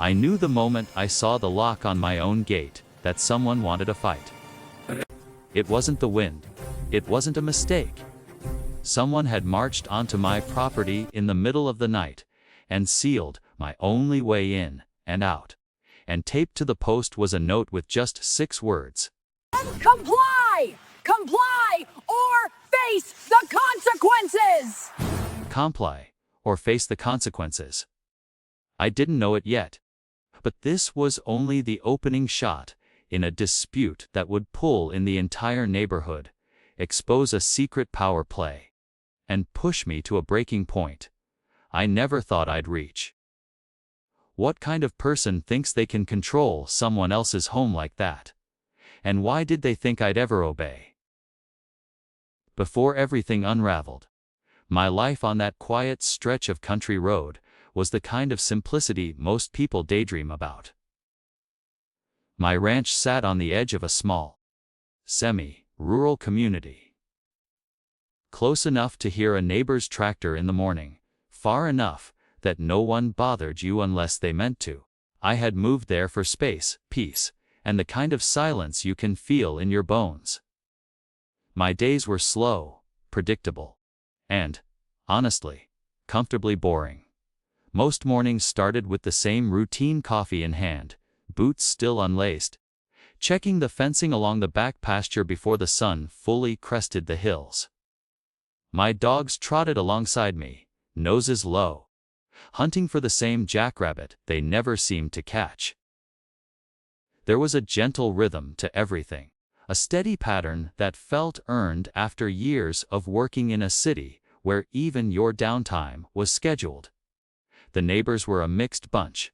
I knew the moment I saw the lock on my own gate that someone wanted a fight. It wasn't the wind. It wasn't a mistake. Someone had marched onto my property in the middle of the night and sealed my only way in and out. And taped to the post was a note with just 6 words. Comply! Comply or face the consequences! Comply or face the consequences. I didn't know it yet, but this was only the opening shot in a dispute that would pull in the entire neighborhood, expose a secret power play, and push me to a breaking point I never thought I'd reach. What kind of person thinks they can control someone else's home like that? And why did they think I'd ever obey? Before everything unraveled, my life on that quiet stretch of country road was the kind of simplicity most people daydream about. My ranch sat on the edge of a small, semi-rural community. Close enough to hear a neighbor's tractor in the morning, far enough that no one bothered you unless they meant to. I had moved there for space, peace, and the kind of silence you can feel in your bones. My days were slow, predictable, and, honestly, comfortably boring. Most mornings started with the same routine: coffee in hand, boots still unlaced, checking the fencing along the back pasture before the sun fully crested the hills. My dogs trotted alongside me, noses low, hunting for the same jackrabbit they never seemed to catch. There was a gentle rhythm to everything, a steady pattern that felt earned after years of working in a city where even your downtime was scheduled. The neighbors were a mixed bunch: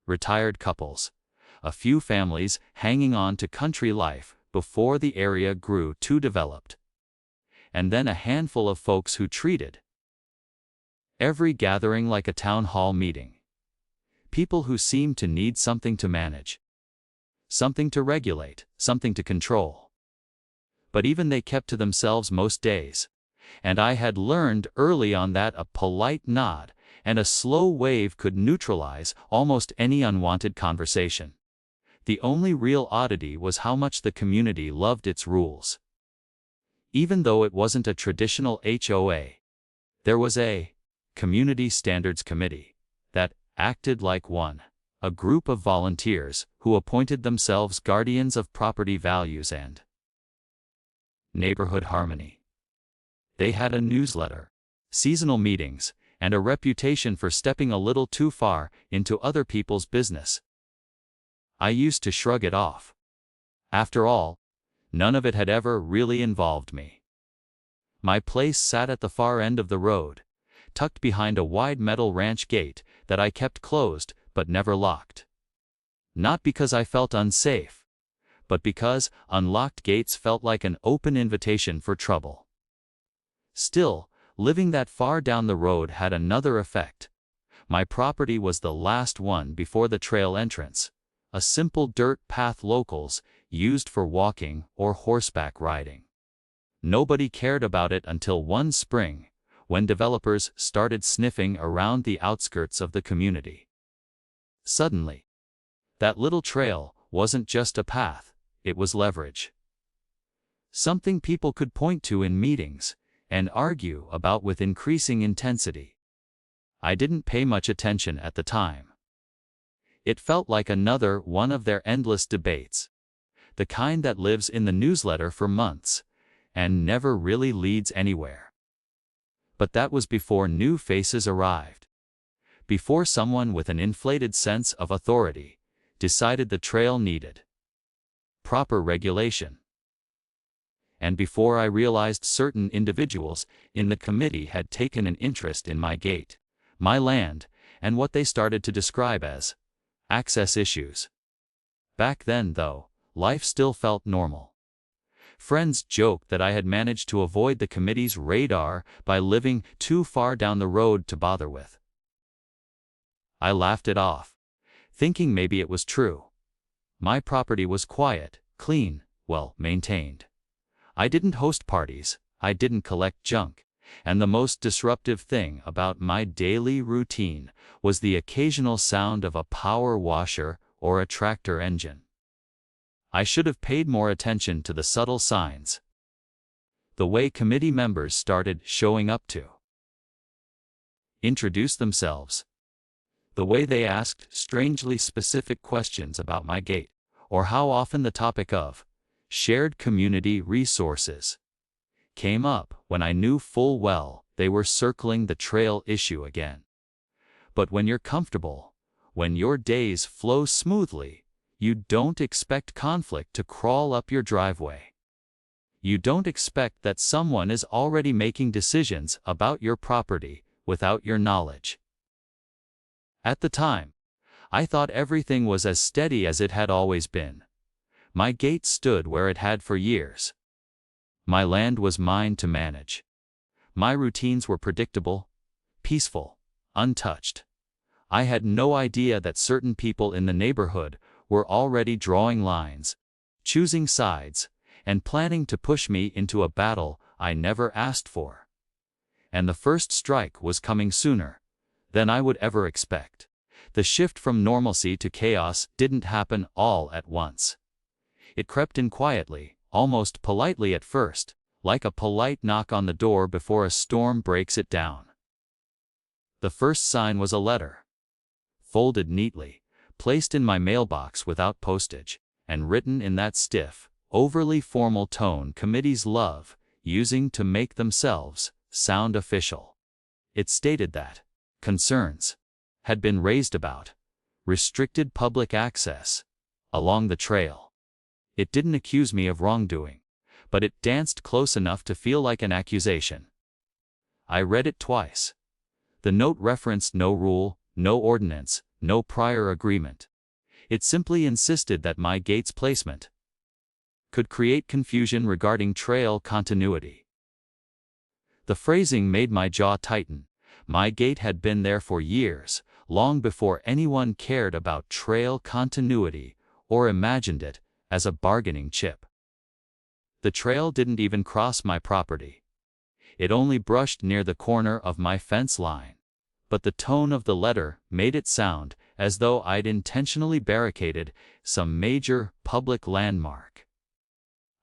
retired couples, a few families hanging on to country life before the area grew too developed, and then a handful of folks who treated every gathering like a town hall meeting. People who seemed to need something to manage, something to regulate, something to control. But even they kept to themselves most days, and I had learned early on that a polite nod and a slow wave could neutralize almost any unwanted conversation. The only real oddity was how much the community loved its rules. Even though it wasn't a traditional HOA, there was a Community Standards Committee that acted like one, a group of volunteers who appointed themselves guardians of property values and neighborhood harmony. They had a newsletter, seasonal meetings, and a reputation for stepping a little too far into other people's business. I used to shrug it off. After all, none of it had ever really involved me. My place sat at the far end of the road, tucked behind a wide metal ranch gate that I kept closed but never locked. Not because I felt unsafe, but because unlocked gates felt like an open invitation for trouble. Still, living that far down the road had another effect. My property was the last one before the trail entrance, a simple dirt path locals used for walking or horseback riding. Nobody cared about it until one spring, when developers started sniffing around the outskirts of the community. Suddenly, that little trail wasn't just a path, it was leverage. Something people could point to in meetings and argue about with increasing intensity. I didn't pay much attention at the time. It felt like another one of their endless debates, the kind that lives in the newsletter for months and never really leads anywhere. But that was before new faces arrived. Before someone with an inflated sense of authority decided the trail needed proper regulation. And before I realized certain individuals in the committee had taken an interest in my gate, my land, and what they started to describe as access issues. Back then, though, life still felt normal. Friends joked that I had managed to avoid the committee's radar by living too far down the road to bother with. I laughed it off, thinking maybe it was true. My property was quiet, clean, well maintained. I didn't host parties, I didn't collect junk, And the most disruptive thing about my daily routine was the occasional sound of a power washer or a tractor engine. I should have paid more attention to the subtle signs. The way committee members started showing up to introduce themselves. The way they asked strangely specific questions about my gate, or how often the topic of shared community resources came up when I knew full well they were circling the trail issue again. But when you're comfortable, when your days flow smoothly, you don't expect conflict to crawl up your driveway. You don't expect that someone is already making decisions about your property without your knowledge. At the time, I thought everything was as steady as it had always been. My gate stood where it had for years. My land was mine to manage. My routines were predictable, peaceful, untouched. I had no idea that certain people in the neighborhood were already drawing lines, choosing sides, and planning to push me into a battle I never asked for. And the first strike was coming sooner than I would ever expect. The shift from normalcy to chaos didn't happen all at once. It crept in quietly, almost politely at first, like a polite knock on the door before a storm breaks it down. The first sign was a letter, folded neatly, placed in my mailbox without postage, and written in that stiff, overly formal tone committees love using to make themselves sound official. It stated that concerns had been raised about restricted public access along the trail. It didn't accuse me of wrongdoing, but it danced close enough to feel like an accusation. I read it twice. The note referenced no rule, no ordinance, no prior agreement. It simply insisted that my gate's placement could create confusion regarding trail continuity. The phrasing made my jaw tighten. My gate had been there for years, long before anyone cared about trail continuity or imagined it as a bargaining chip. The trail didn't even cross my property. It only brushed near the corner of my fence line. But the tone of the letter made it sound as though I'd intentionally barricaded some major public landmark.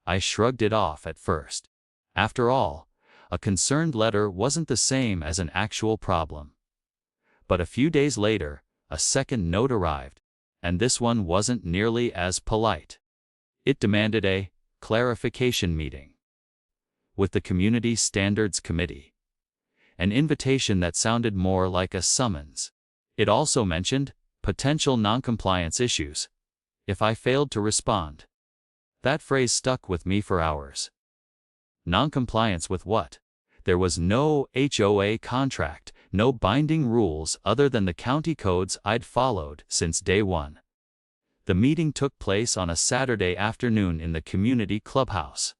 I shrugged it off at first. After all, a concerned letter wasn't the same as an actual problem. But a few days later, a second note arrived, and this one wasn't nearly as polite. It demanded a clarification meeting with the Community Standards Committee, an invitation that sounded more like a summons. It also mentioned potential noncompliance issues if I failed to respond. That phrase stuck with me for hours. Noncompliance with what? There was no HOA contract, no binding rules other than the county codes I'd followed since day one. The meeting took place on a Saturday afternoon in the community clubhouse,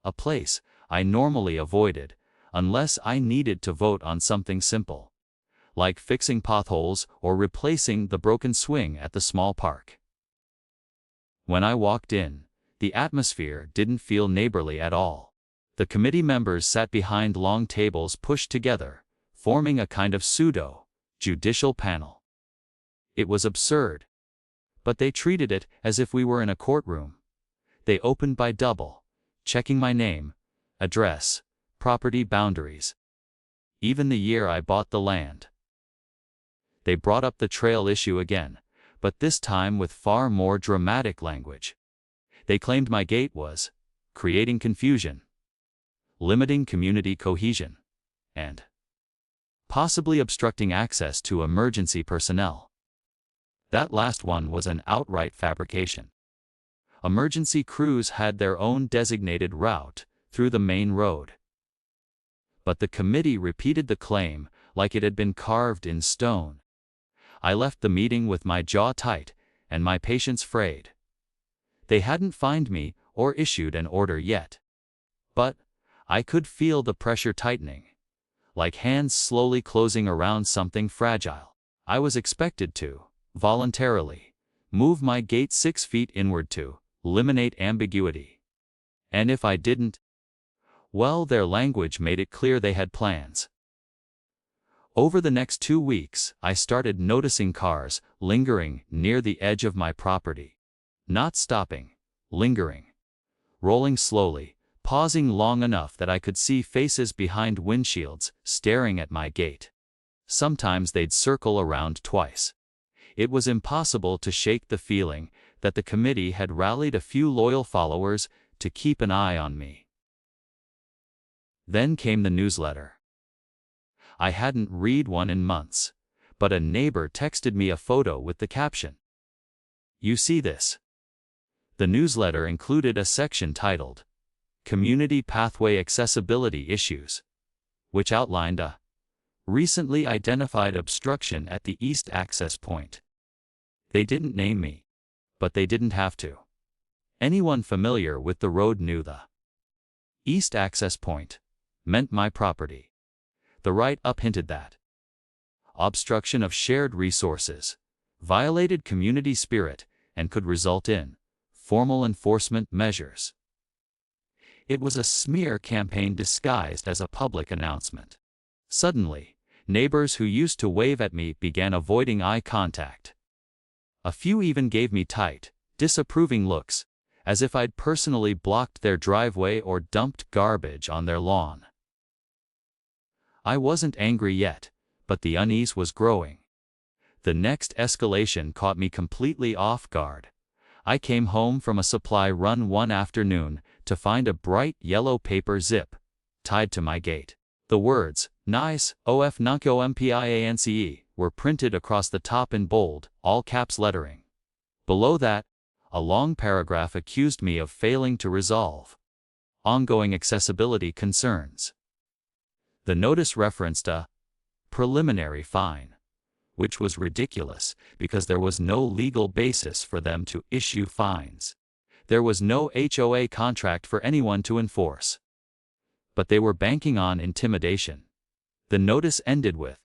a place I normally avoided unless I needed to vote on something simple, like fixing potholes or replacing the broken swing at the small park. When I walked in, the atmosphere didn't feel neighborly at all. The committee members sat behind long tables pushed together, forming a kind of pseudo-judicial panel. It was absurd. But they treated it as if we were in a courtroom. They opened by double, checking my name, address, property boundaries, even the year I bought the land. They brought up the trail issue again, but this time with far more dramatic language. They claimed my gate was creating confusion, limiting community cohesion, and possibly obstructing access to emergency personnel. That last one was an outright fabrication. Emergency crews had their own designated route through the main road. But the committee repeated the claim like it had been carved in stone. I left the meeting with my jaw tight and my patience frayed. They hadn't fined me or issued an order yet. But I could feel the pressure tightening, like hands slowly closing around something fragile. I was expected to voluntarily move my gate 6 feet inward to eliminate ambiguity. And if I didn't, Well, their language made it clear they had plans. Over the next 2 weeks, I started noticing cars lingering near the edge of my property. Not stopping, lingering. Rolling slowly, pausing long enough that I could see faces behind windshields staring at my gate. Sometimes they'd circle around twice. It was impossible to shake the feeling that the committee had rallied a few loyal followers to keep an eye on me. Then came the newsletter. I hadn't read one in months, but a neighbor texted me a photo with the caption, "You see this?" The newsletter included a section titled, "Community Pathway Accessibility Issues," which outlined a recently identified obstruction at the east access point. They didn't name me, but they didn't have to. Anyone familiar with the road knew the east access point meant my property. The write-up hinted that obstruction of shared resources violated community spirit and could result in formal enforcement measures. It was a smear campaign disguised as a public announcement. Suddenly, neighbors who used to wave at me began avoiding eye contact. A few even gave me tight, disapproving looks, as if I'd personally blocked their driveway or dumped garbage on their lawn. I wasn't angry yet, but the unease was growing. The next escalation caught me completely off guard. I came home from a supply run one afternoon to find a bright yellow paper zip tied to my gate. The words, "Nice, OF Nanko MPIANCE," were printed across the top in bold, all-caps lettering. Below that, a long paragraph accused me of failing to resolve ongoing accessibility concerns. The notice referenced a preliminary fine, which was ridiculous because there was no legal basis for them to issue fines. There was no HOA contract for anyone to enforce. But they were banking on intimidation. The notice ended with,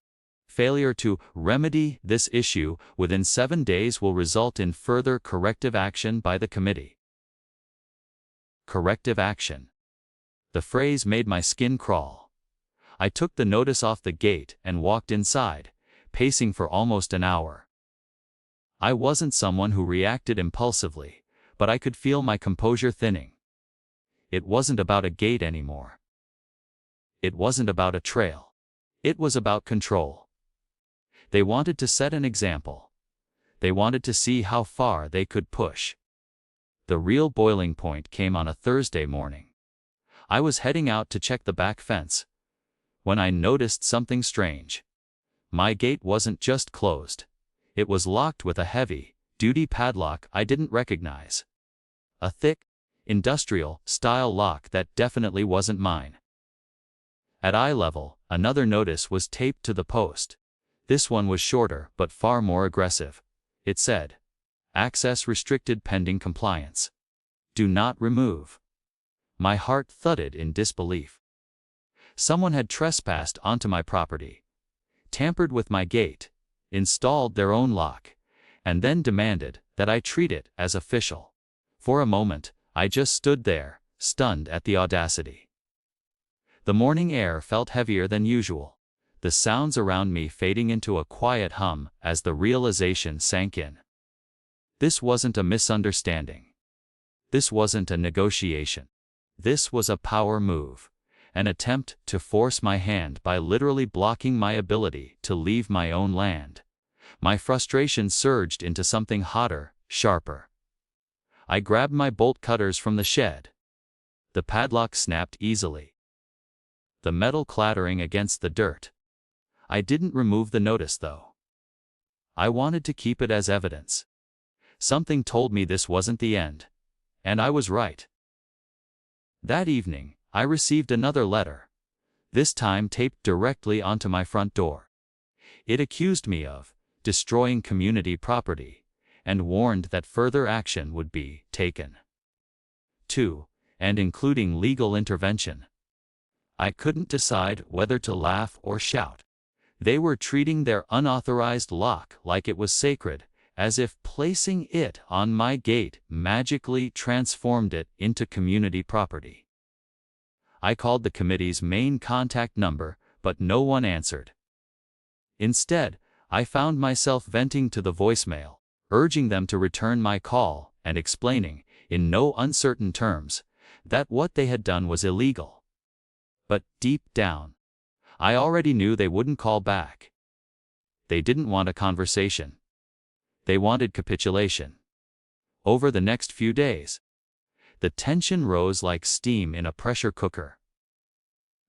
"Failure to remedy this issue within 7 days will result in further corrective action by the committee." Corrective action. The phrase made my skin crawl. I took the notice off the gate and walked inside, pacing for almost an hour. I wasn't someone who reacted impulsively, but I could feel my composure thinning. It wasn't about a gate anymore. It wasn't about a trail. It was about control. They wanted to set an example. They wanted to see how far they could push. The real boiling point came on a Thursday morning. I was heading out to check the back fence when I noticed something strange. My gate wasn't just closed. It was locked with a heavy-duty padlock I didn't recognize. A thick, industrial-style lock that definitely wasn't mine. At eye level, another notice was taped to the post. This one was shorter but far more aggressive. It said, "Access restricted pending compliance. Do not remove." My heart thudded in disbelief. Someone had trespassed onto my property, tampered with my gate, installed their own lock, and then demanded that I treat it as official. For a moment, I just stood there, stunned at the audacity. The morning air felt heavier than usual, the sounds around me fading into a quiet hum as the realization sank in. This wasn't a misunderstanding. This wasn't a negotiation. This was a power move. An attempt to force my hand by literally blocking my ability to leave my own land. My frustration surged into something hotter, sharper. I grabbed my bolt cutters from the shed. The padlock snapped easily, the metal clattering against the dirt. I didn't remove the notice though. I wanted to keep it as evidence. Something told me this wasn't the end. And I was right. That evening, I received another letter, this time taped directly onto my front door. It accused me of destroying community property and warned that further action would be taken. 2. And including legal intervention. I couldn't decide whether to laugh or shout. They were treating their unauthorized lock like it was sacred, as if placing it on my gate magically transformed it into community property. I called the committee's main contact number, but no one answered. Instead, I found myself venting to the voicemail, urging them to return my call and explaining, in no uncertain terms, that what they had done was illegal. But deep down, I already knew they wouldn't call back. They didn't want a conversation. They wanted capitulation. Over the next few days, the tension rose like steam in a pressure cooker.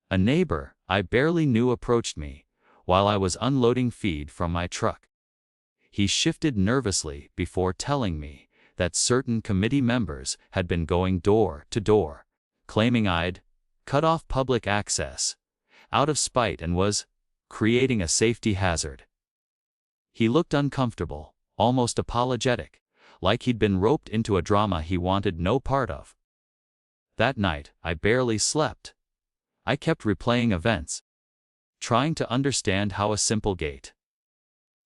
A neighbor I barely knew approached me while I was unloading feed from my truck. He shifted nervously before telling me that certain committee members had been going door to door, claiming I'd cut off public access out of spite and was creating a safety hazard. He looked uncomfortable, almost apologetic, like he'd been roped into a drama he wanted no part of. That night, I barely slept. I kept replaying events, trying to understand how a simple gate,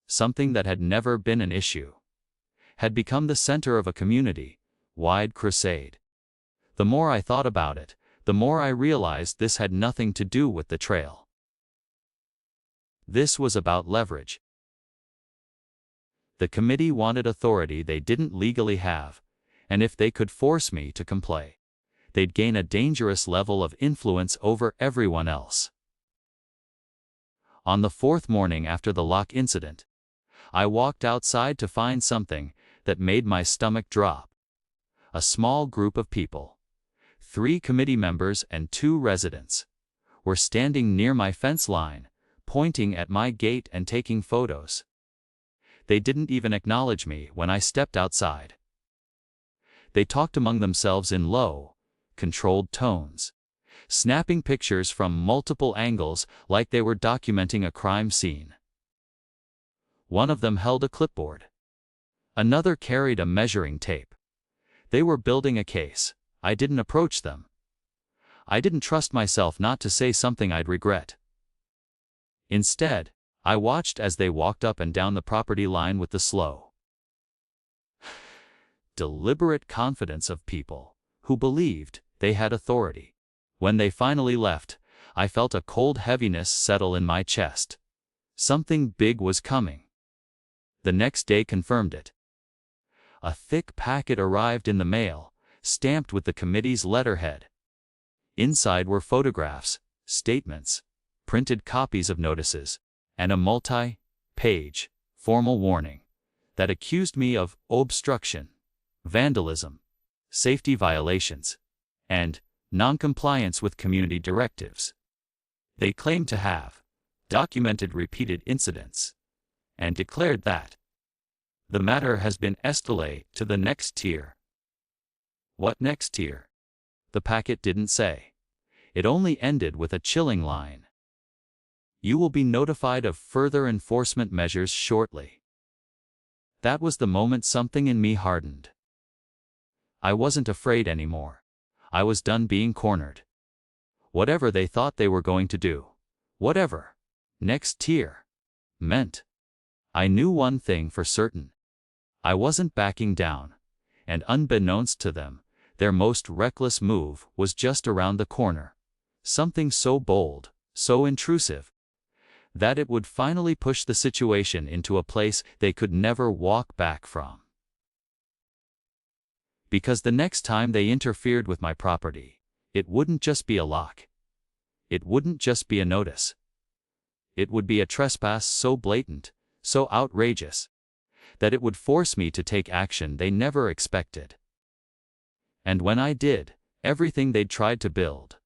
something that had never been an issue, had become the center of a community-wide crusade. The more I thought about it, the more I realized this had nothing to do with the trail. This was about leverage. The committee wanted authority they didn't legally have, and if they could force me to comply, they'd gain a dangerous level of influence over everyone else. On the fourth morning after the lock incident, I walked outside to find something that made my stomach drop. A small group of people, 3 committee members and 2 residents, were standing near my fence line, pointing at my gate and taking photos. They didn't even acknowledge me when I stepped outside. They talked among themselves in low, controlled tones, snapping pictures from multiple angles like they were documenting a crime scene. One of them held a clipboard. Another carried a measuring tape. They were building a case. I didn't approach them. I didn't trust myself not to say something I'd regret. Instead, I watched as they walked up and down the property line with the slow, deliberate confidence of people who believed they had authority. When they finally left, I felt a cold heaviness settle in my chest. Something big was coming. The next day confirmed it. A thick packet arrived in the mail, stamped with the committee's letterhead. Inside were photographs, statements, printed copies of notices, and a multi-page, formal warning that accused me of obstruction, vandalism, safety violations, and non-compliance with community directives. They claimed to have documented repeated incidents and declared that the matter has been escalated to the next tier. What next tier? The packet didn't say. It only ended with a chilling line. You will be notified of further enforcement measures shortly. That was the moment something in me hardened. I wasn't afraid anymore. I was done being cornered. Whatever they thought they were going to do, whatever next tier meant, I knew one thing for certain. I wasn't backing down, and unbeknownst to them, their most reckless move was just around the corner. Something so bold, so intrusive, that it would finally push the situation into a place they could never walk back from. Because the next time they interfered with my property, it wouldn't just be a lock. It wouldn't just be a notice. It would be a trespass so blatant, so outrageous, that it would force me to take action they never expected. And when I did, everything they'd tried to build,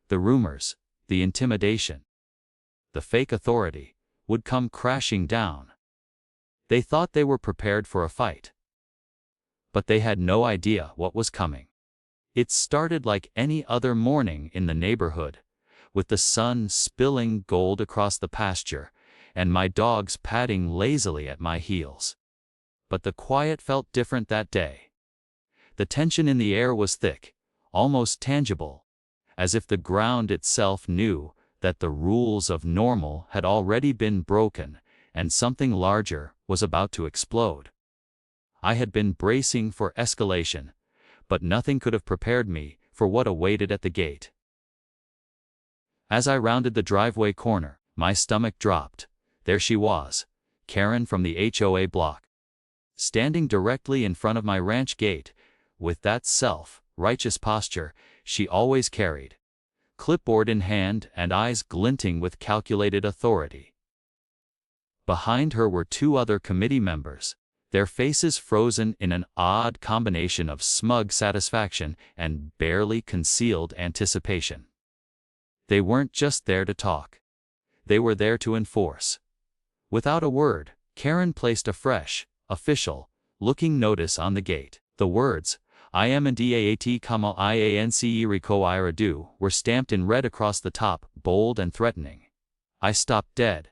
the rumors, the intimidation, the fake authority, would come crashing down. They thought they were prepared for a fight, but they had no idea what was coming. It started like any other morning in the neighborhood, with the sun spilling gold across the pasture, and my dogs padding lazily at my heels. But the quiet felt different that day. The tension in the air was thick, almost tangible, as if the ground itself knew that the rules of normal had already been broken, and something larger was about to explode. I had been bracing for escalation, but nothing could have prepared me for what awaited at the gate. As I rounded the driveway corner, my stomach dropped. There she was, Karen from the HOA block, standing directly in front of my ranch gate, with that self-righteous posture she always carried, clipboard in hand and eyes glinting with calculated authority. Behind her were two other committee members, their faces frozen in an odd combination of smug satisfaction and barely concealed anticipation. They weren't just there to talk. They were there to enforce. Without a word, Karen placed a fresh, official-looking notice on the gate. The words, "I am and DAAT, IANCE require do," were stamped in red across the top, bold and threatening. I stopped dead,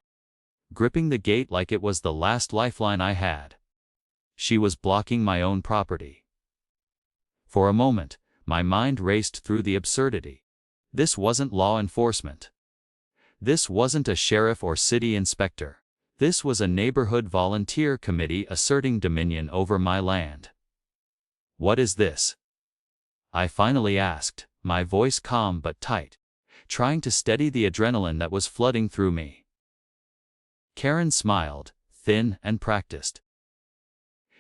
gripping the gate like it was the last lifeline I had. She was blocking my own property. For a moment, my mind raced through the absurdity. This wasn't law enforcement. This wasn't a sheriff or city inspector. This was a neighborhood volunteer committee asserting dominion over my land. "What is this?" I finally asked, my voice calm but tight, trying to steady the adrenaline that was flooding through me. Karen smiled, thin and practiced.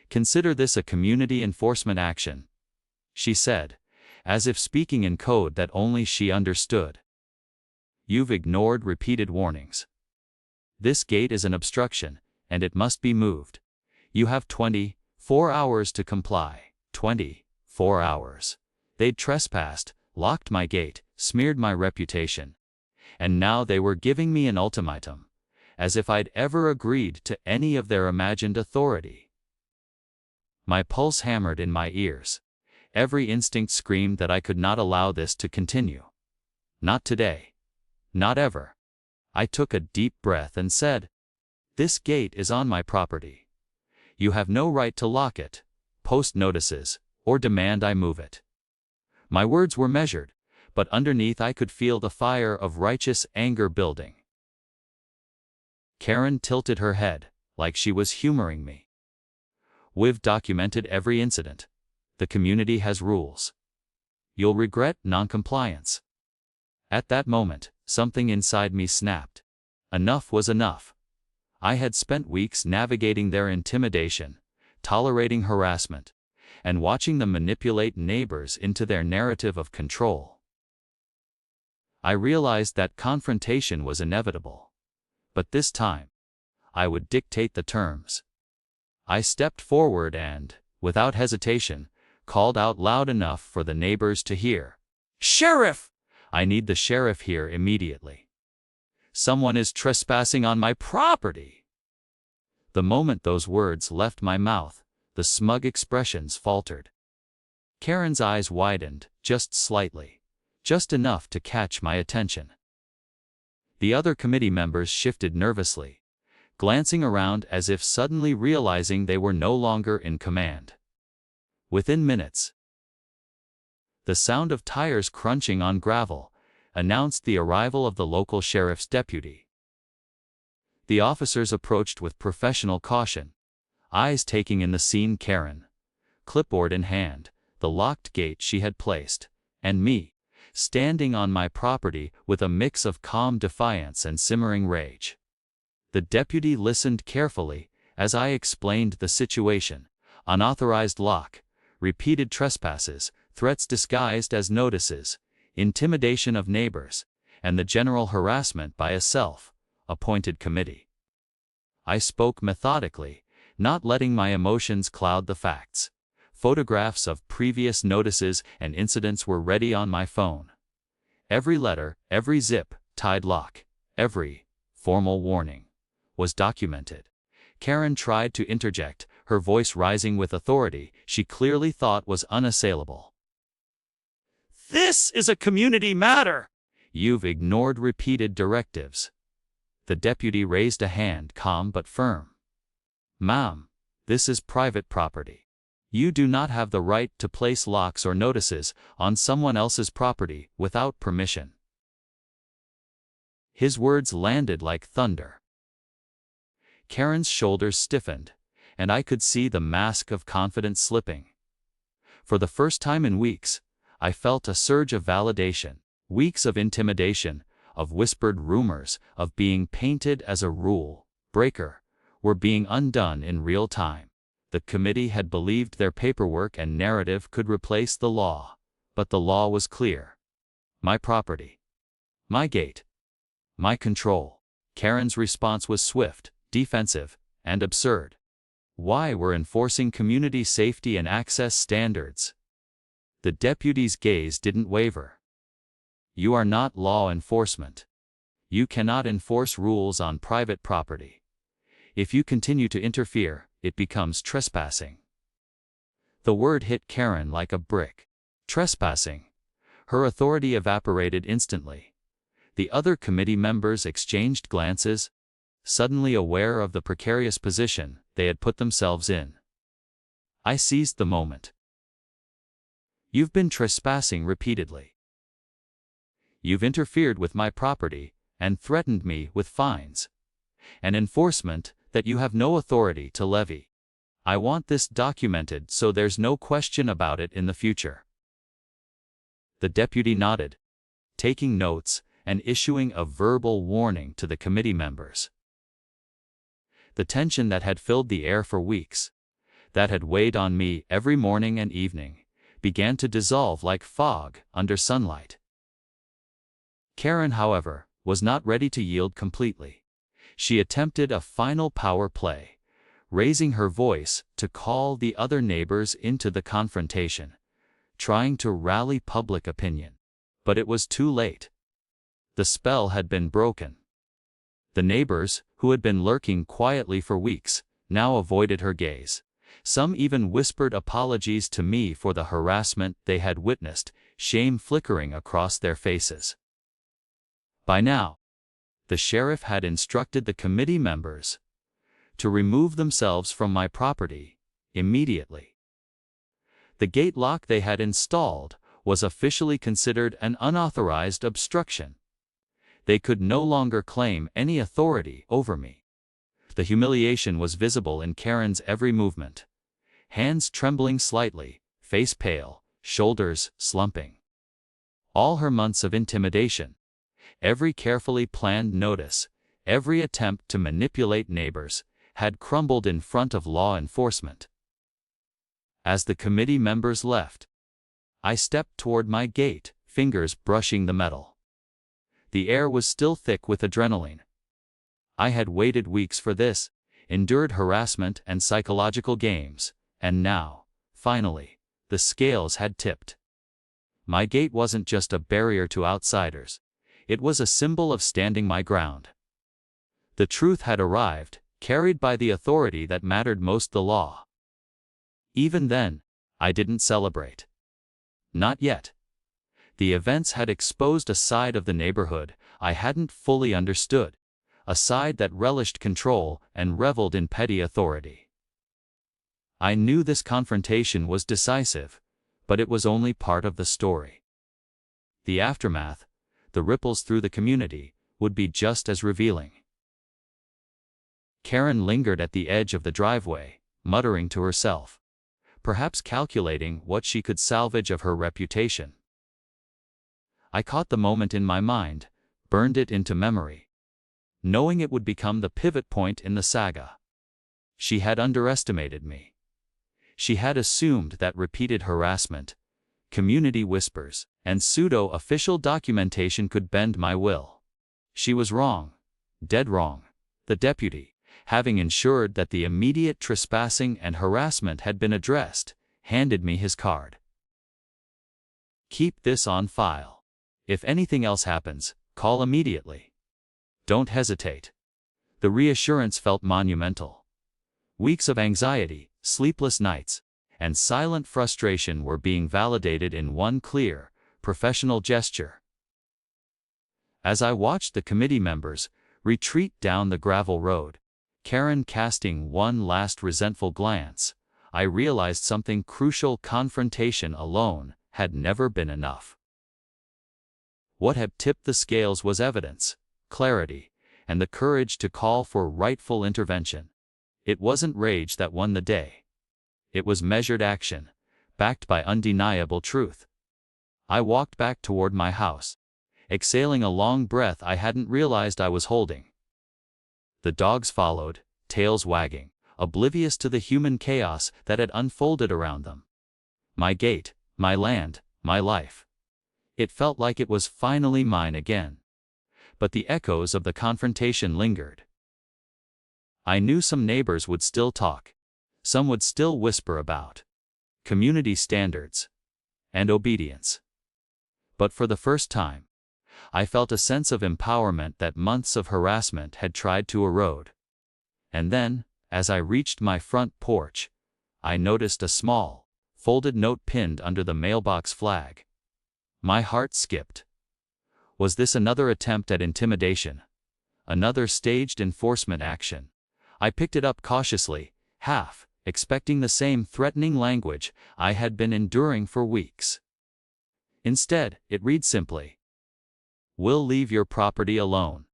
"Consider this a community enforcement action," she said, as if speaking in code that only she understood. "You've ignored repeated warnings. This gate is an obstruction, and it must be moved. You have 24 hours to comply." 24 hours. They'd trespassed, locked my gate, smeared my reputation. And now they were giving me an ultimatum, as if I'd ever agreed to any of their imagined authority. My pulse hammered in my ears. Every instinct screamed that I could not allow this to continue. Not today. Not ever. I took a deep breath and said, "This gate is on my property. You have no right to lock it, post notices, or demand I move it." My words were measured, but underneath I could feel the fire of righteous anger building. Karen tilted her head, like she was humoring me. "We've documented every incident. The community has rules. You'll regret noncompliance." At that moment, something inside me snapped. Enough was enough. I had spent weeks navigating their intimidation, tolerating harassment, and watching them manipulate neighbors into their narrative of control. I realized that confrontation was inevitable. But this time, I would dictate the terms. I stepped forward and, without hesitation, called out loud enough for the neighbors to hear. "Sheriff! I need the sheriff here immediately. Someone is trespassing on my property." The moment those words left my mouth, the smug expressions faltered. Karen's eyes widened, just slightly, just enough to catch my attention. The other committee members shifted nervously, glancing around as if suddenly realizing they were no longer in command. Within minutes, the sound of tires crunching on gravel announced the arrival of the local sheriff's deputy. The officers approached with professional caution, eyes taking in the scene. Karen, clipboard in hand, the locked gate she had placed, and me, standing on my property with a mix of calm defiance and simmering rage. The deputy listened carefully as I explained the situation: unauthorized lock, repeated trespasses, threats disguised as notices, intimidation of neighbors, and the general harassment by a self-appointed committee. I spoke methodically, not letting my emotions cloud the facts. Photographs of previous notices and incidents were ready on my phone. Every letter, every zip-tied lock, every formal warning was documented. Karen tried to interject, her voice rising with authority she clearly thought was unassailable. "This is a community matter. You've ignored repeated directives." The deputy raised a hand, calm but firm. "Ma'am, this is private property. You do not have the right to place locks or notices on someone else's property without permission." His words landed like thunder. Karen's shoulders stiffened, and I could see the mask of confidence slipping. For the first time in weeks, I felt a surge of validation. Weeks of intimidation, of whispered rumors of being painted as a rule breaker, were being undone in real time. The committee had believed their paperwork and narrative could replace the law, but the law was clear. My property. My gate. My control. Karen's response was swift, defensive, and absurd. Why were enforcing community safety and access standards? The deputy's gaze didn't waver. You are not law enforcement. You cannot enforce rules on private property. If you continue to interfere, it becomes trespassing. The word hit Karen like a brick. Trespassing. Her authority evaporated instantly. The other committee members exchanged glances, suddenly aware of the precarious position they had put themselves in. I seized the moment. You've been trespassing repeatedly. You've interfered with my property and threatened me with fines and enforcement that you have no authority to levy. I want this documented so there's no question about it in the future. The deputy nodded, taking notes and issuing a verbal warning to the committee members. The tension that had filled the air for weeks, that had weighed on me every morning and evening, began to dissolve like fog under sunlight. Karen, however, was not ready to yield completely. She attempted a final power play, raising her voice to call the other neighbors into the confrontation, trying to rally public opinion. But it was too late. The spell had been broken. The neighbors, who had been lurking quietly for weeks, now avoided her gaze. Some even whispered apologies to me for the harassment they had witnessed, shame flickering across their faces. By now, the sheriff had instructed the committee members to remove themselves from my property immediately. The gate lock they had installed was officially considered an unauthorized obstruction. They could no longer claim any authority over me. The humiliation was visible in Karen's every movement. Hands trembling slightly, face pale, shoulders slumping. All her months of intimidation, every carefully planned notice, every attempt to manipulate neighbors, had crumbled in front of law enforcement. As the committee members left, I stepped toward my gate, fingers brushing the metal. The air was still thick with adrenaline. I had waited weeks for this, endured harassment and psychological games, and now, finally, the scales had tipped. My gate wasn't just a barrier to outsiders. It was a symbol of standing my ground. The truth had arrived, carried by the authority that mattered most, the law. Even then, I didn't celebrate. Not yet. The events had exposed a side of the neighborhood I hadn't fully understood, a side that relished control and reveled in petty authority. I knew this confrontation was decisive, but it was only part of the story. The aftermath, the ripples through the community, would be just as revealing. Karen lingered at the edge of the driveway, muttering to herself, perhaps calculating what she could salvage of her reputation. I caught the moment in my mind, burned it into memory, knowing it would become the pivot point in the saga. She had underestimated me. She had assumed that repeated harassment, community whispers, and pseudo-official documentation could bend my will. She was wrong, dead wrong. The deputy, having ensured that the immediate trespassing and harassment had been addressed, handed me his card. Keep this on file. If anything else happens, call immediately. Don't hesitate. The reassurance felt monumental. Weeks of anxiety, sleepless nights, and silent frustration were being validated in one clear, professional gesture. As I watched the committee members retreat down the gravel road, Karen casting one last resentful glance, I realized something crucial: confrontation alone had never been enough. What had tipped the scales was evidence, clarity, and the courage to call for rightful intervention. It wasn't rage that won the day. It was measured action, backed by undeniable truth. I walked back toward my house, exhaling a long breath I hadn't realized I was holding. The dogs followed, tails wagging, oblivious to the human chaos that had unfolded around them. My gate, my land, my life. It felt like it was finally mine again. But the echoes of the confrontation lingered. I knew some neighbors would still talk. Some would still whisper about community standards and obedience. But for the first time, I felt a sense of empowerment that months of harassment had tried to erode. And then, as I reached my front porch, I noticed a small, folded note pinned under the mailbox flag. My heart skipped. Was this another attempt at intimidation? Another staged enforcement action? I picked it up cautiously, half expecting the same threatening language I had been enduring for weeks. Instead, it read simply, "We'll leave your property alone.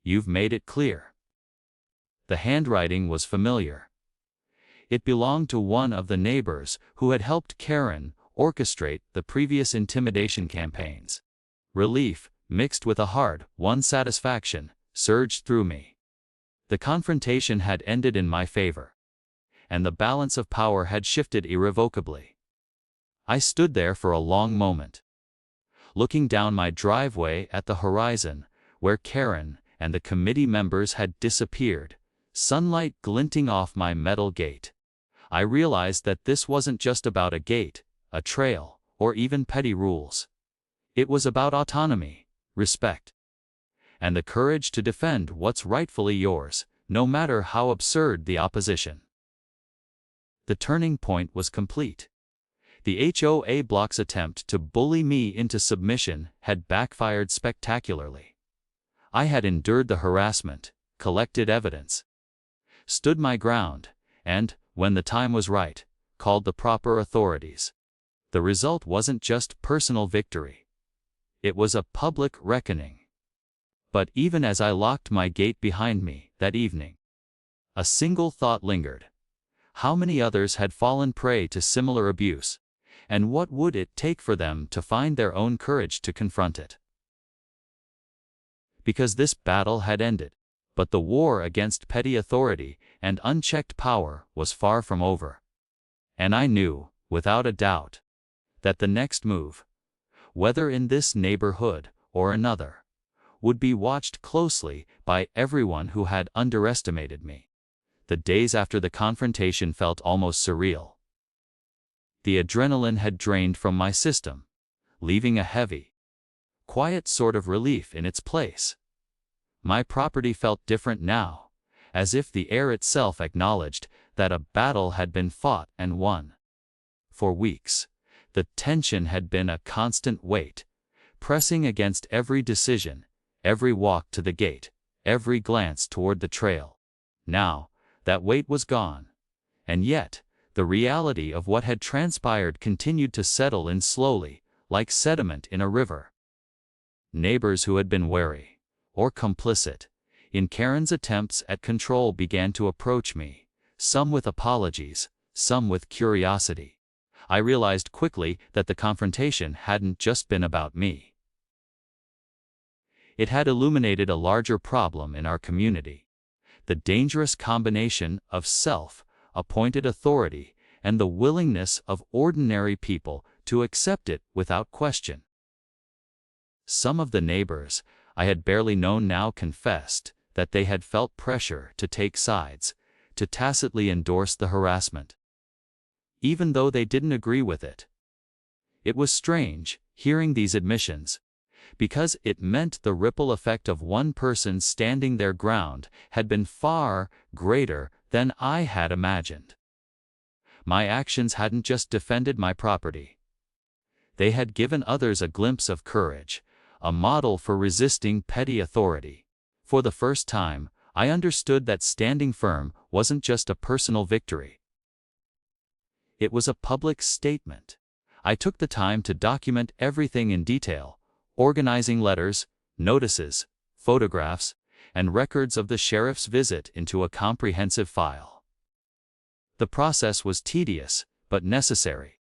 You've made it clear." The handwriting was familiar. It belonged to one of the neighbors who had helped Karen orchestrate the previous intimidation campaigns. Relief, mixed with a hard-won satisfaction, surged through me. The confrontation had ended in my favor, and the balance of power had shifted irrevocably. I stood there for a long moment, looking down my driveway at the horizon, where Karen and the committee members had disappeared, sunlight glinting off my metal gate. I realized that this wasn't just about a gate, a trail, or even petty rules. It was about autonomy, respect, and the courage to defend what's rightfully yours, no matter how absurd the opposition. The turning point was complete. The HOA block's attempt to bully me into submission had backfired spectacularly. I had endured the harassment, collected evidence, stood my ground, and, when the time was right, called the proper authorities. The result wasn't just personal victory. It was a public reckoning. But even as I locked my gate behind me that evening, a single thought lingered. How many others had fallen prey to similar abuse, and what would it take for them to find their own courage to confront it? Because this battle had ended, but the war against petty authority and unchecked power was far from over. And I knew, without a doubt, that the next move, whether in this neighborhood or another, would be watched closely by everyone who had underestimated me. The days after the confrontation felt almost surreal. The adrenaline had drained from my system, leaving a heavy, quiet sort of relief in its place. My property felt different now, as if the air itself acknowledged that a battle had been fought and won. For weeks, the tension had been a constant weight, pressing against every decision, every walk to the gate, every glance toward the trail. Now, that weight was gone. And yet, the reality of what had transpired continued to settle in slowly, like sediment in a river. Neighbors who had been wary, or complicit, in Karen's attempts at control began to approach me, some with apologies, some with curiosity. I realized quickly that the confrontation hadn't just been about me. It had illuminated a larger problem in our community. The dangerous combination of self-appointed authority and the willingness of ordinary people to accept it without question. Some of the neighbors I had barely known now confessed that they had felt pressure to take sides, to tacitly endorse the harassment, even though they didn't agree with it. It was strange, hearing these admissions, because it meant the ripple effect of one person standing their ground had been far greater than I had imagined. My actions hadn't just defended my property. They had given others a glimpse of courage, a model for resisting petty authority. For the first time, I understood that standing firm wasn't just a personal victory. It was a public statement. I took the time to document everything in detail, organizing letters, notices, photographs, and records of the sheriff's visit into a comprehensive file. The process was tedious, but necessary,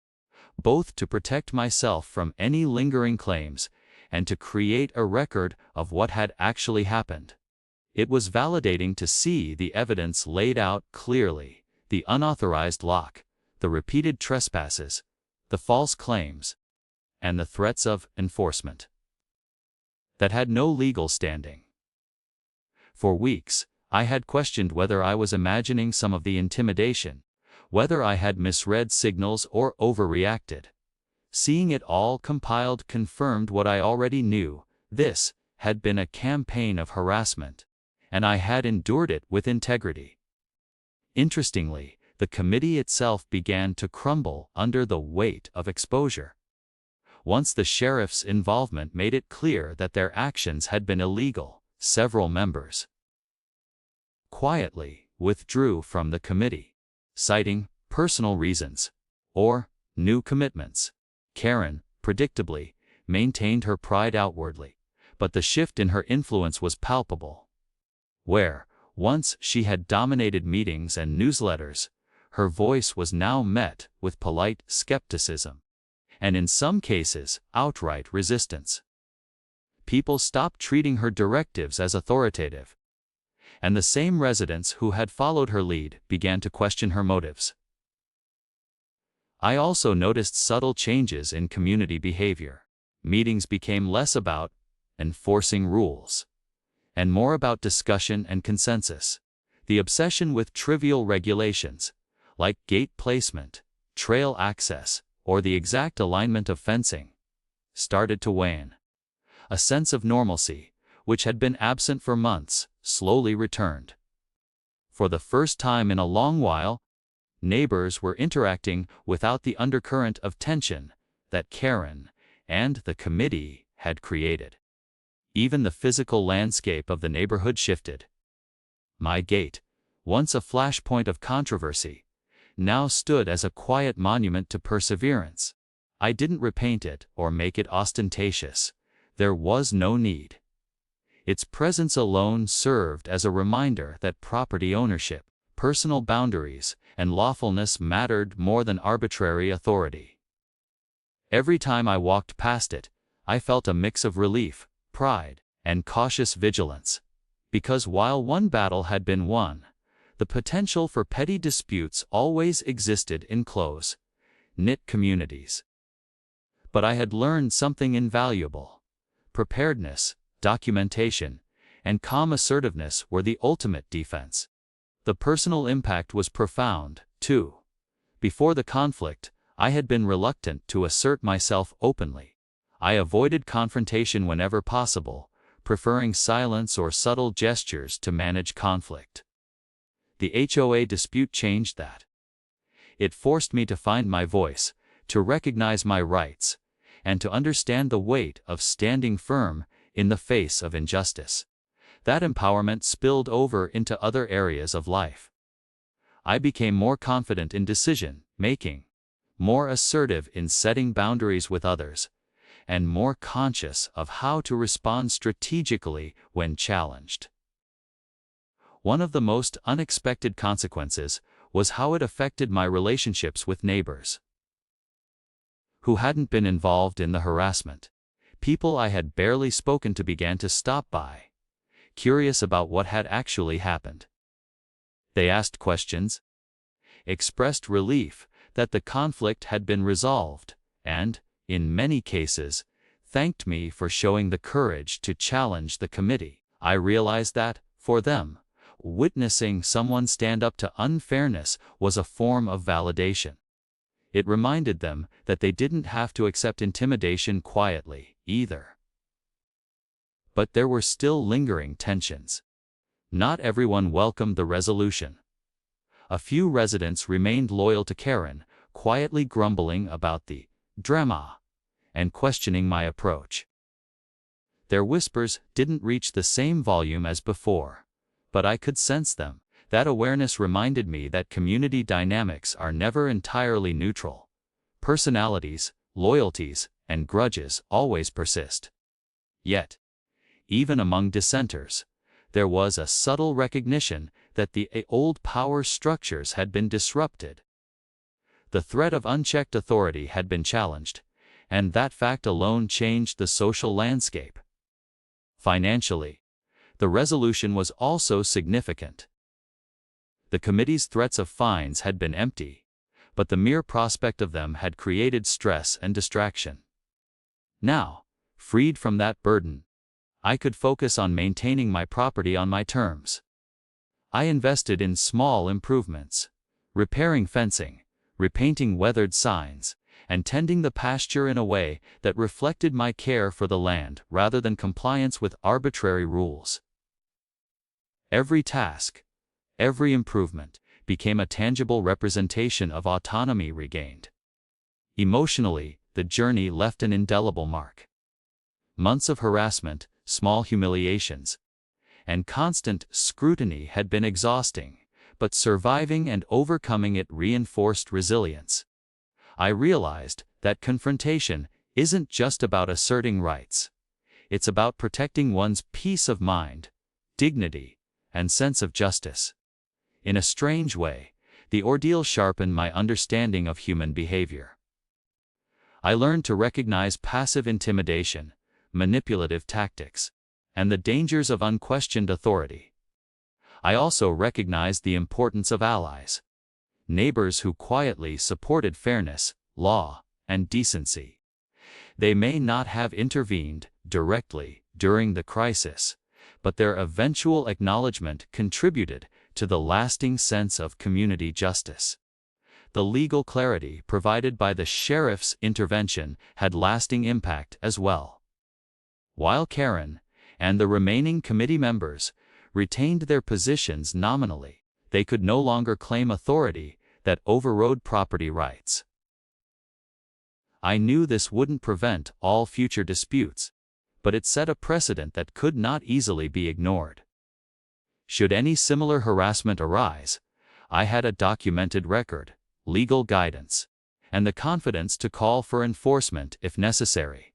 both to protect myself from any lingering claims and to create a record of what had actually happened. It was validating to see the evidence laid out clearly: the unauthorized lock, the repeated trespasses, the false claims, and the threats of enforcement that had no legal standing. For weeks, I had questioned whether I was imagining some of the intimidation, whether I had misread signals or overreacted. Seeing it all compiled confirmed what I already knew: this had been a campaign of harassment, and I had endured it with integrity. Interestingly, the committee itself began to crumble under the weight of exposure. Once the sheriff's involvement made it clear that their actions had been illegal, several members quietly withdrew from the committee, citing personal reasons or new commitments. Karen, predictably, maintained her pride outwardly, but the shift in her influence was palpable. Where once she had dominated meetings and newsletters, her voice was now met with polite skepticism, and in some cases, outright resistance. People stopped treating her directives as authoritative, and the same residents who had followed her lead began to question her motives. I also noticed subtle changes in community behavior. Meetings became less about enforcing rules and more about discussion and consensus. The obsession with trivial regulations, like gate placement, trail access, or the exact alignment of fencing, started to wane. A sense of normalcy, which had been absent for months, slowly returned. For the first time in a long while, neighbors were interacting without the undercurrent of tension that Karen and the committee had created. Even the physical landscape of the neighborhood shifted. My gate, once a flashpoint of controversy, now stood as a quiet monument to perseverance. I didn't repaint it or make it ostentatious. There was no need. Its presence alone served as a reminder that property ownership, personal boundaries, and lawfulness mattered more than arbitrary authority. Every time I walked past it, I felt a mix of relief, pride, and cautious vigilance. Because while one battle had been won, the potential for petty disputes always existed in close-knit communities. But I had learned something invaluable. Preparedness, documentation, and calm assertiveness were the ultimate defense. The personal impact was profound, too. Before the conflict, I had been reluctant to assert myself openly. I avoided confrontation whenever possible, preferring silence or subtle gestures to manage conflict. The HOA dispute changed that. It forced me to find my voice, to recognize my rights, and to understand the weight of standing firm in the face of injustice. That empowerment spilled over into other areas of life. I became more confident in decision-making, more assertive in setting boundaries with others, and more conscious of how to respond strategically when challenged. One of the most unexpected consequences was how it affected my relationships with neighbors who hadn't been involved in the harassment. People I had barely spoken to began to stop by, curious about what had actually happened. They asked questions, expressed relief that the conflict had been resolved, and, in many cases, thanked me for showing the courage to challenge the committee. I realized that, for them, witnessing someone stand up to unfairness was a form of validation. It reminded them that they didn't have to accept intimidation quietly, either. But there were still lingering tensions. Not everyone welcomed the resolution. A few residents remained loyal to Karen, quietly grumbling about the drama and questioning my approach. Their whispers didn't reach the same volume as before, but I could sense them. That awareness reminded me that community dynamics are never entirely neutral. Personalities, loyalties, and grudges always persist. Yet, even among dissenters, there was a subtle recognition that the old power structures had been disrupted. The threat of unchecked authority had been challenged, and that fact alone changed the social landscape. Financially, the resolution was also significant. The committee's threats of fines had been empty, but the mere prospect of them had created stress and distraction. Now, freed from that burden, I could focus on maintaining my property on my terms. I invested in small improvements, repairing fencing, repainting weathered signs, and tending the pasture in a way that reflected my care for the land rather than compliance with arbitrary rules. Every task, every improvement, became a tangible representation of autonomy regained. Emotionally, the journey left an indelible mark. Months of harassment, small humiliations, and constant scrutiny had been exhausting, but surviving and overcoming it reinforced resilience. I realized that confrontation isn't just about asserting rights. It's about protecting one's peace of mind, dignity, and sense of justice. In a strange way, the ordeal sharpened my understanding of human behavior. I learned to recognize passive intimidation, manipulative tactics, and the dangers of unquestioned authority. I also recognized the importance of allies, neighbors who quietly supported fairness, law, and decency. They may not have intervened directly during the crisis, but their eventual acknowledgement contributed to the lasting sense of community justice. The legal clarity provided by the sheriff's intervention had lasting impact as well. While Karen and the remaining committee members retained their positions nominally, they could no longer claim authority that overrode property rights. I knew this wouldn't prevent all future disputes, but it set a precedent that could not easily be ignored. Should any similar harassment arise, I had a documented record, legal guidance, and the confidence to call for enforcement if necessary.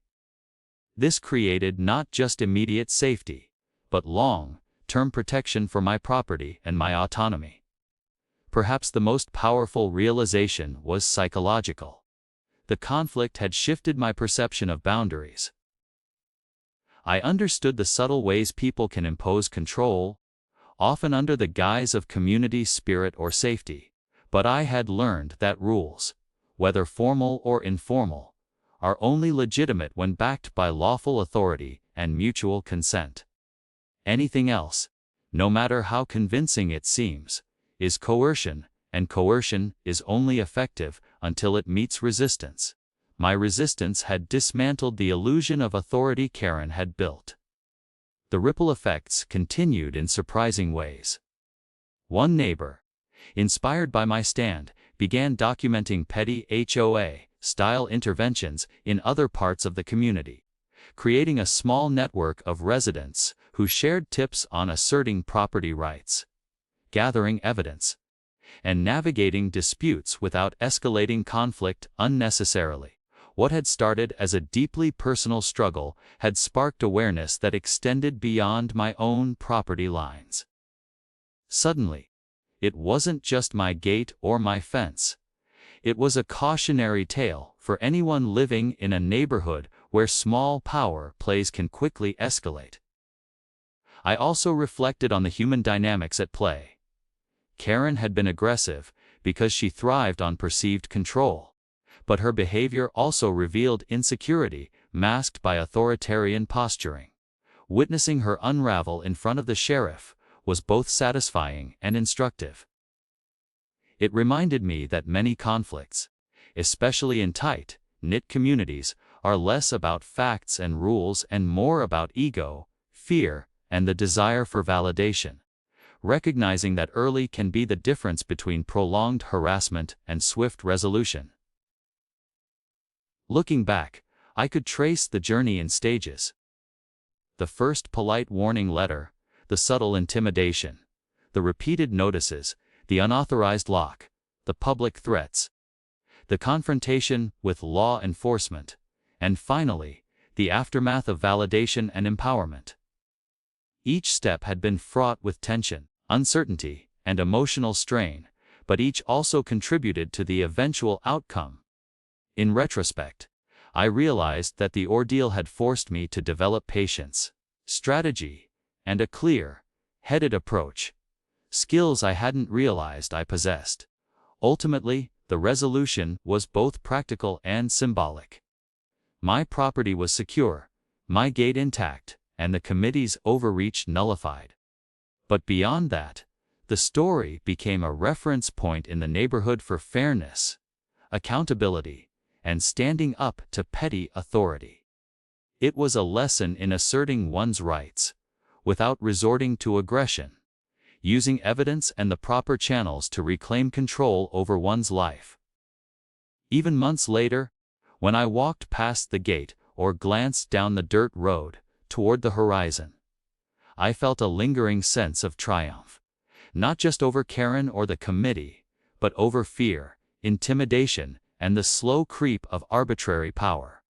This created not just immediate safety, but long-term protection for my property and my autonomy. Perhaps the most powerful realization was psychological. The conflict had shifted my perception of boundaries. I understood the subtle ways people can impose control, often under the guise of community spirit or safety, but I had learned that rules, whether formal or informal, are only legitimate when backed by lawful authority and mutual consent. Anything else, no matter how convincing it seems, is coercion, and coercion is only effective until it meets resistance. My resistance had dismantled the illusion of authority Karen had built. The ripple effects continued in surprising ways. One neighbor, inspired by my stand, began documenting petty HOA-style interventions in other parts of the community, creating a small network of residents who shared tips on asserting property rights, gathering evidence, and navigating disputes without escalating conflict unnecessarily. What had started as a deeply personal struggle had sparked awareness that extended beyond my own property lines. Suddenly, it wasn't just my gate or my fence. It was a cautionary tale for anyone living in a neighborhood where small power plays can quickly escalate. I also reflected on the human dynamics at play. Karen had been aggressive because she thrived on perceived control, but her behavior also revealed insecurity masked by authoritarian posturing. Witnessing her unravel in front of the sheriff was both satisfying and instructive. It reminded me that many conflicts, especially in tight-knit communities, are less about facts and rules and more about ego, fear, and the desire for validation. Recognizing that early can be the difference between prolonged harassment and swift resolution. Looking back, I could trace the journey in stages. The first polite warning letter, the subtle intimidation, the repeated notices, the unauthorized lock, the public threats, the confrontation with law enforcement, and finally, the aftermath of validation and empowerment. Each step had been fraught with tension, uncertainty, and emotional strain, but each also contributed to the eventual outcome. In retrospect, I realized that the ordeal had forced me to develop patience, strategy, and a clear-headed approach, skills I hadn't realized I possessed. Ultimately, the resolution was both practical and symbolic. My property was secure, my gate intact, and the committee's overreach nullified. But beyond that, the story became a reference point in the neighborhood for fairness, accountability, and standing up to petty authority. It was a lesson in asserting one's rights, without resorting to aggression, using evidence and the proper channels to reclaim control over one's life. Even months later, when I walked past the gate or glanced down the dirt road toward the horizon, I felt a lingering sense of triumph, not just over Karen or the committee, but over fear, intimidation, and the slow creep of arbitrary power.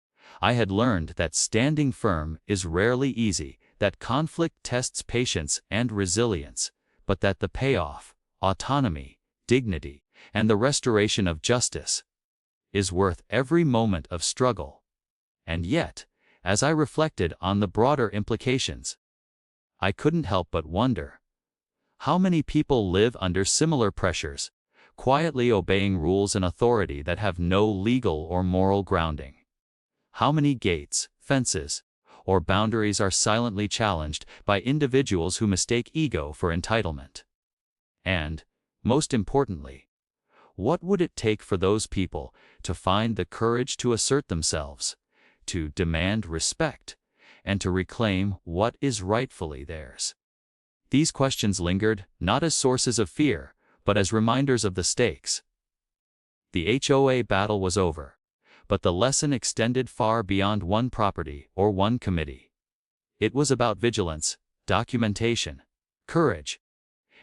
I had learned that standing firm is rarely easy, that conflict tests patience and resilience, but that the payoff, autonomy, dignity, and the restoration of justice, is worth every moment of struggle. And yet, as I reflected on the broader implications, I couldn't help but wonder, how many people live under similar pressures, quietly obeying rules and authority that have no legal or moral grounding? How many gates, fences, or boundaries are silently challenged by individuals who mistake ego for entitlement? And, most importantly, what would it take for those people to find the courage to assert themselves, to demand respect, and to reclaim what is rightfully theirs? These questions lingered, not as sources of fear, but as reminders of the stakes. The HOA battle was over, but the lesson extended far beyond one property or one committee. It was about vigilance, documentation, courage,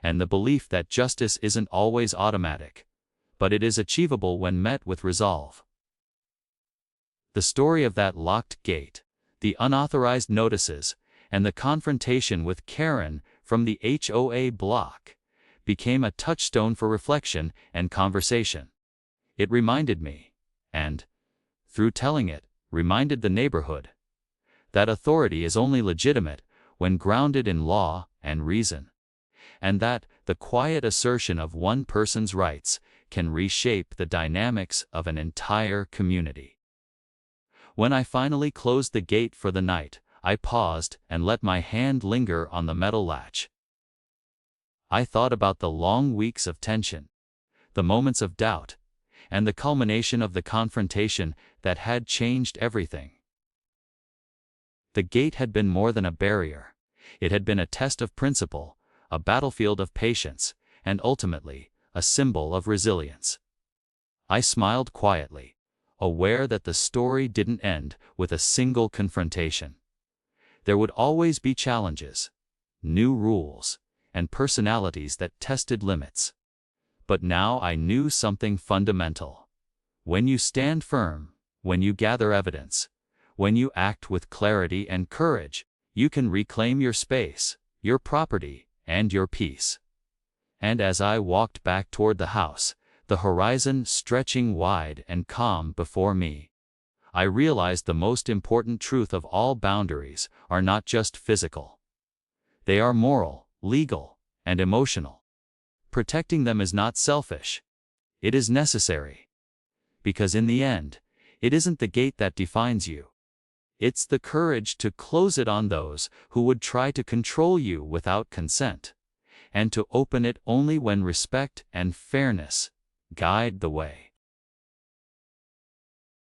and the belief that justice isn't always automatic, but it is achievable when met with resolve. The story of that locked gate, the unauthorized notices, and the confrontation with Karen from the HOA block became a touchstone for reflection and conversation. It reminded me, and, through telling it, reminded the neighborhood, that authority is only legitimate when grounded in law and reason, and that the quiet assertion of one person's rights can reshape the dynamics of an entire community. When I finally closed the gate for the night, I paused and let my hand linger on the metal latch. I thought about the long weeks of tension, the moments of doubt, and the culmination of the confrontation that had changed everything. The gate had been more than a barrier. It had been a test of principle, a battlefield of patience, and ultimately, a symbol of resilience. I smiled quietly, aware that the story didn't end with a single confrontation. There would always be challenges, new rules, and personalities that tested limits. But now I knew something fundamental. When you stand firm, when you gather evidence, when you act with clarity and courage, you can reclaim your space, your property, and your peace. And as I walked back toward the house, the horizon stretching wide and calm before me, I realized the most important truth of all: boundaries are not just physical. They are moral, legal, and emotional. Protecting them is not selfish. It is necessary. Because in the end, it isn't the gate that defines you. It's the courage to close it on those who would try to control you without consent, and to open it only when respect and fairness guide the way.